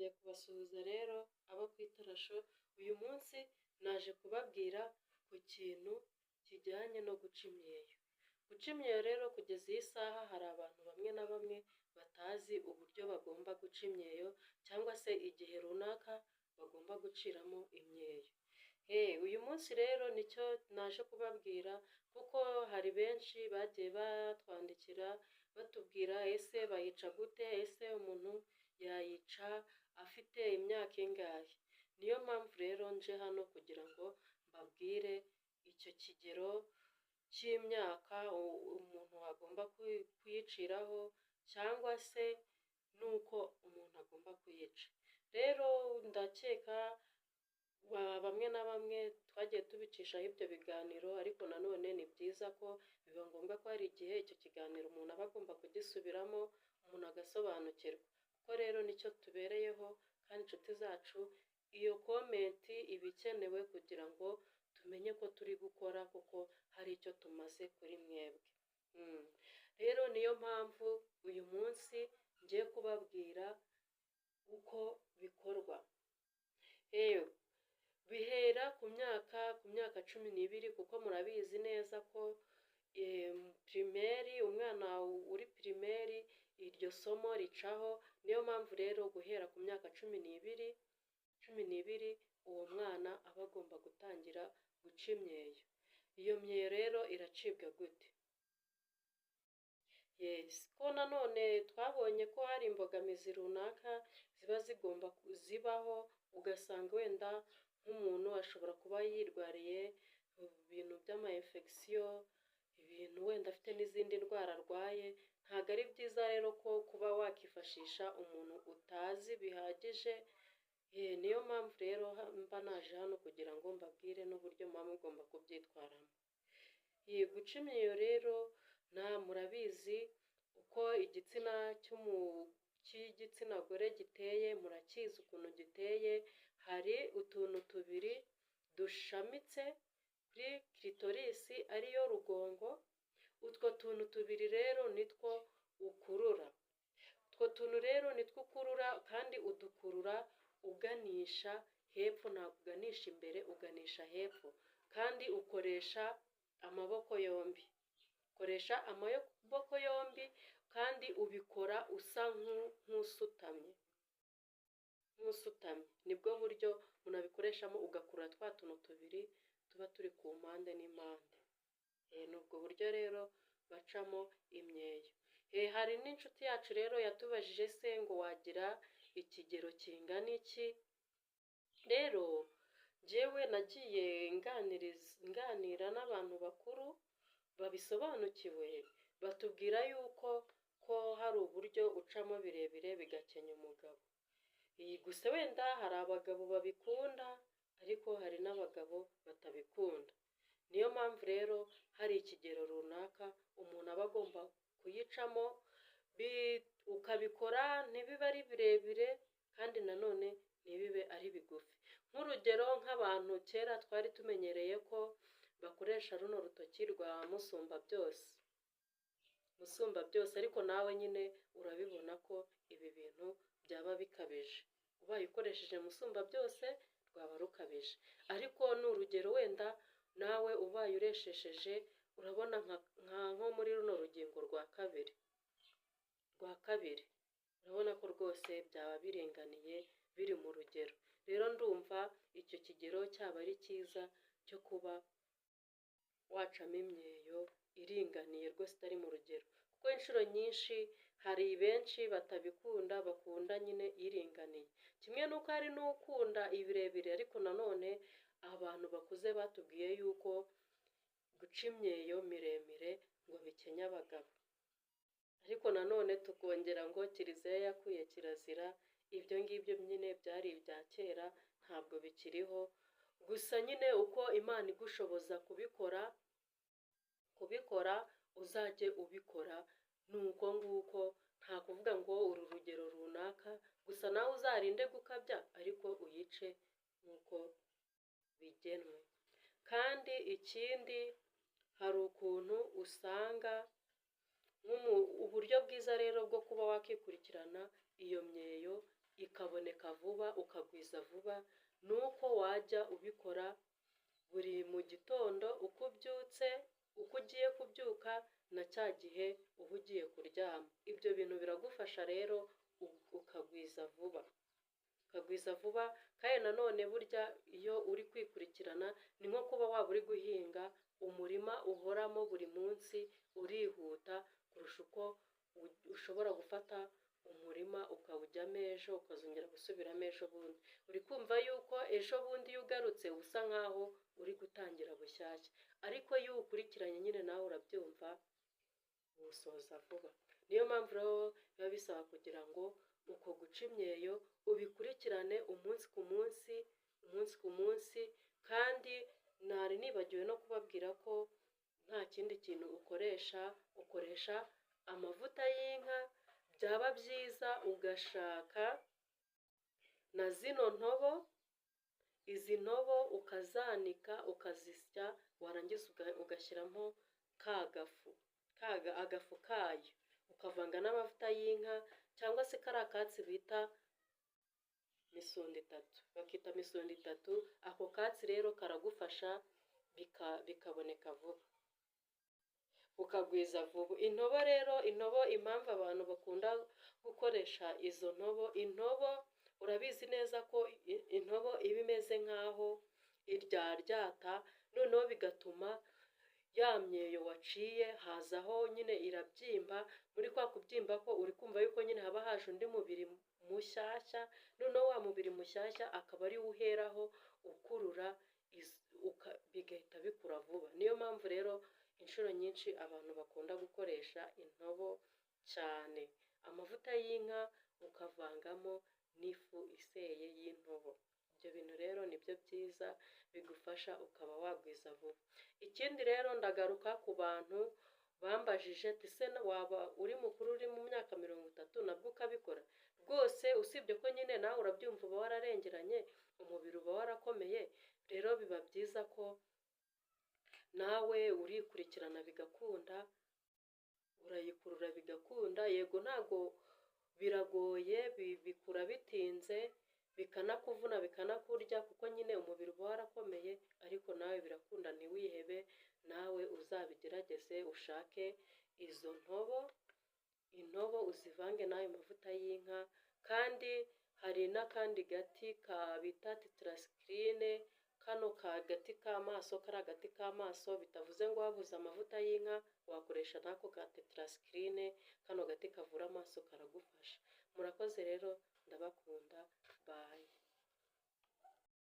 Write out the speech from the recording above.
nongeye kubasuhuza rero abo ku Itarasho. Uyu munsi naje kubabwira ku kintu kijyanye no guca imyeyo. Guca imyeyo rero kugeza iyi saha hari abantu bamwe na bamwe batazi uburyo bagomba guca imyeyo cyangwa se igihe runaka bagomba guciramo imyeyo. Uyu munsi rero nicyo naje kubabwira kuko hari benshi bagiye batwandikira batubwira ese bayica gute, ese umuntu yayica afite imyaka ingahe. Niyo mpamvu rero nje hano kugira ngo mbabwire icyo kigero cy'imyaka umuntu agomba kuyiciraho cyangwa se nuko umuntu agomba kuyica. Rero ndakeka bamwe na bamwe twagiye tubicishaho ibyo biganiro, ariko nanone ni byiza ko biba ngombwa ko hari igihe icyo kiganiro umuntu aba agomba kugisubiramo umuntu agasobanukirwa, kuko rero nicyo tubereyeho. Kandi inshuti zacu, iyo komenti iba ikenewe kugira ngo tumenye ko turi gukora kuko hari icyo tumaze kuri mwebwe. Rero niyo mpamvu uyu munsi ngiye kubabwira uko bikorwa. Bihera ku myaka 12 kuko murabizi neza ko pirimeri, umwana uri pirimeri iryo somo ricaho. Niyo mpamvu rero guhera ku myaka 12 uwo mwana aba agomba gutangira guca imyeyo. Iyo myeyo rero iracibwa gute? Ko nanone twabonye ko hari imbogamizi runaka ziba zigomba zibaho, ugasanga wenda nk'umuntu ashobora kuba yirwariye ibintu by'ama-infection, ibintu wenda afite n'izindi ndwara arwaye. Ntabwo ari byiza rero ko kuba wakifashisha umuntu utazi bihagije. Niyo mpamvu rero mba naje hano kugira ngo mbabwire n'uburyo muba mugomba kubyitwaramo. Guca imyeyo rero murabizi uko igitsina cy'igitsina gore giteye, murakizi ukuntu giteye. Hari utuntu tubiri dushamitse kuri clitoris ariyo rugongo. Utwo tuntu tubiri rero nitwo ukurura. Utwo tuntu rero nitwo ukurura, kandi udukurura uganisha hepfo, ntabwo uganisha imbere, uganisha hepfo. Kandi ukoresha amaboko yombi. Ukoresha amaboko yombi kandi ubikora usa nk'usutamye. Nibwo buryo umuntu abikoreshamo, ugakurura twa tuntu tubiri tuba turi ku mpande n'impande. Ni ubwo buryo rero bacamo imyeyo. Hari n'inshuti yacu rero yatubajije se ngo wagira ikigero kingana iki? Rero njyewe nagiye nganira n'abantu bakuru babisobanukiwe, batubwira yuko ko hari uburyo ucamo birebire bigakenya umugabo. Gusa wenda hari abagabo babikunda, ariko hari n'abagabo batabikunda. Niyo mpamvu rero hari ikigero runaka umuntu aba agomba kuyicamo, ukabikora ntibibe ari birebire kandi nanone ntibibe ari bigufi. Nk'urugero, nk'abantu kera twari tumenyereye ko bakoresha runo rutoki rwa musumba byose, ariko nawe nyine urabibona ko ibi bintu byaba bikabije. Ubaye ukoresheje musumba byose rwaba rukabije, ariko ni urugero wenda nawe ubaye ureshesheje, urabona nko muri runo rugingo rwa kabiri, urabona ko rwose byaba biringaniye biri mu rugero. Rero ndumva icyo kigero cyaba ari cyiza cyo kuba wacamo imyeyo iringaniye rwose itari mu rugero, kuko inshuro nyinshi hari benshi batabikunda, bakunda nyine iringaniye. Kimwe n'uko hari n'ukunda ibirebire, ariko nanone abantu bakuze batubwiye yuko guca imyeyo miremire ngo bikenya abagabo. Ariko nanone tukongera ngo kiliziya yakuye kirazira. Ibyo ngibyo nyine byari ibya kera, ntabwo bikiriho. Gusa nyine uko Imana igushoboza kubikora uzajye ubikora. Ni uko nguko, nta kuvuga ngo uru rugero runaka, gusa nawe uzarinde gukabya, ariko uyice nk'uko bigenwe. Kandi ikindi, hari ukuntu usanga uburyo bwiza rero bwo kuba wakikurikirana iyo myeyo ikaboneka vuba ukagwiza vuba ni uko wajya ubikora buri mu gitondo uko ubyutse, uko ugiye kubyuka na cya gihe uba ugiye kuryama. Ibyo bintu biragufasha rero ukagwiza vuba. Ukagwiza vuba kandi nanone burya iyo uri kwikurikirana ni nko kuba waba uri guhinga umurima uhoramo buri munsi urihuta kurusha uko ushobora gufata umurima ukawujyamo ejo ukazongera gusubiramo ejo bundi. Uri kumva yuko ejo bundi iyo ugarutse usa nkaho uri gutangira bushyashya, ariko iyo uwukurikiranye nyine nawe urabyumva uwusoza vuba. Niyo mpamvu rero biba bisaba kugira ngo uko guca imyeyo ubikurikirane umunsi ku munsi, umunsi ku munsi, kandi ntari nibagiwe no kubabwira ko nta kindi kintu ukoresha amavuta y'inka, byaba byiza ugashaka na zino ntobo, izi ntobo ukazanika ukazisya, warangiza ugashyiramo agafu kayo, ukavanga n'amavuta y'inka cyangwa se kariya katsi bita misunditatu, bakita misunditatu. Ako katsi rero karagufasha bikaboneka vuba, ukagwiza vuba. Intobo rero, impamvu abantu bakunda gukoresha izo intobo urabizi neza ko intobo iba imeze nk'aho iryaryata, noneho bigatuma ya myeyo waciye hazaho nyine irabyimba. Muri kwa kubyimba ko uri kumva yuko nyine haba haje undi mubiri mushyashya, noneho wa mubiri mushyashya akaba ari wo uheraho ukurura, bigahita bikura vuba. Niyo mpamvu rero inshuro nyinshi abantu bakunda gukoresha intobo cyane. Amavuta y'inka ukavangamo n'ifu iseye y'intobo. Ibyo bintu rero nibyo byiza bigufasha ukaba wagwiza vuba. Ikindi rero ndagaruka ku bantu bambajije ati se waba uri mukuru uri mu myaka 30 nabwo ukabikora? Rwose usibye ko nyine nawe urabyumva uba wararengeranye, umubiri uba warakomeye, rero biba byiza ko nawe urikurikirana bigakunda, urayikurura bigakunda. Yego ntago biragoye, bikura bitinze, bikanakuvuna bikanakurya kuko nyine umubiri uba warakomeye, ariko nawe birakunda. Ntiwihebe, nawe uzabigerageze ushake izo intobo uzivange n'ayo mavuta y'inka. Kandi hari n'akandi gati bita tetracycline, kano gati k'amaso, kari agati k'amaso, bitavuze ngo wabuze amavuta y'inka wakoresha n'ako ka tetracycline, kano gati kavura amaso karagufasha. Murakoze rero, ndabakunda.